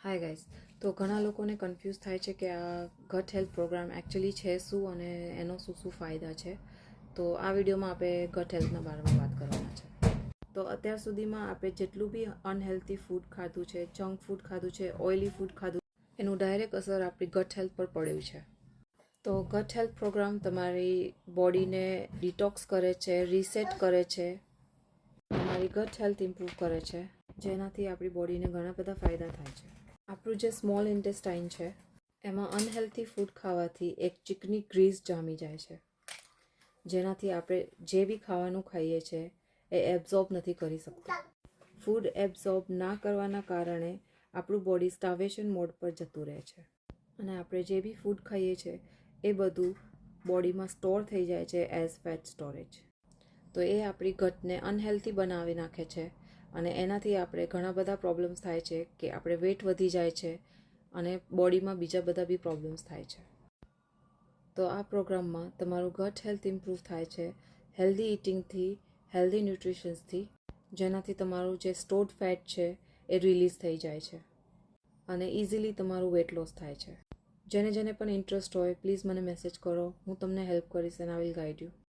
Hi guys. તો ઘણા લોકોને કન્ફ્યુઝ થાય છે કે આ ગટ હેલ્થ પ્રોગ્રામ એકચ્યુઅલી છે શું અને એનો શું શું ફાયદા છે. તો આ વિડીયોમાં આપણે ગટ હેલ્થના બારેમાં વાત કરવાના છે. તો અત્યાર સુધીમાં આપણે જેટલું બી અનહેલ્ધી ફૂડ ખાધું છે, જંક ફૂડ ખાધું છે, ઓઇલી ફૂડ ખાધું, એનું ડાયરેક્ટ અસર આપણી ગટ હેલ્થ પર પડ્યું છે. તો ગટ હેલ્થ પ્રોગ્રામ તમારી બોડીને ડિટોક્સ કરે છે, રીસેટ કરે છે, તમારી ગટ હેલ્થ ઇમ્પ્રૂવ કરે છે, જેનાથી આપણી બોડીને ઘણા બધા ફાયદા થાય છે. આપણું જે સ્મોલ ઇન્ટેસ્ટાઇન છે એમાં અનહેલ્ધી ફૂડ ખાવાથી એક ચીકની ગ્રીસ જામી જાય છે, જેનાથી આપણે જે બી ખાવાનું ખાઈએ છીએ એ એબ્ઝોર્બ નથી કરી શકતું. ફૂડ એબ્ઝોર્બ ના કરવાના કારણે આપણું બોડી સ્ટાર્વેશન મોડ પર જતું રહે છે અને આપણે જે બી ફૂડ ખાઈએ છીએ એ બધું બોડીમાં સ્ટોર થઈ જાય છે એઝ ફેટ સ્ટોરેજ. તો એ આપણી ગટને અનહેલ્ધી બનાવી નાખે છે અને એનાથી આપણે ઘણા બધા પ્રોબ્લેમ્સ થાય છે કે આપણે વેટ વધી જાય છે અને બોડીમાં બીજા બધા બી પ્રોબ્લેમ્સ થાય છે. તો આ પ્રોગ્રામમાં તમારું ગટ હેલ્થ ઇમ્પ્રૂવ થાય છે હેલ્ધી ઇટિંગથી, હેલ્ધી ન્યુટ્રિશન્સથી, જેનાથી તમારું જે સ્ટોર્ડ ફેટ છે એ રિલીઝ થઈ જાય છે અને ઇઝીલી તમારું વેટ લોસ થાય છે. જેને જેને પણ ઇન્ટરેસ્ટ હોય પ્લીઝ મને મેસેજ કરો, હું તમને હેલ્પ કરીશ and I will guide you.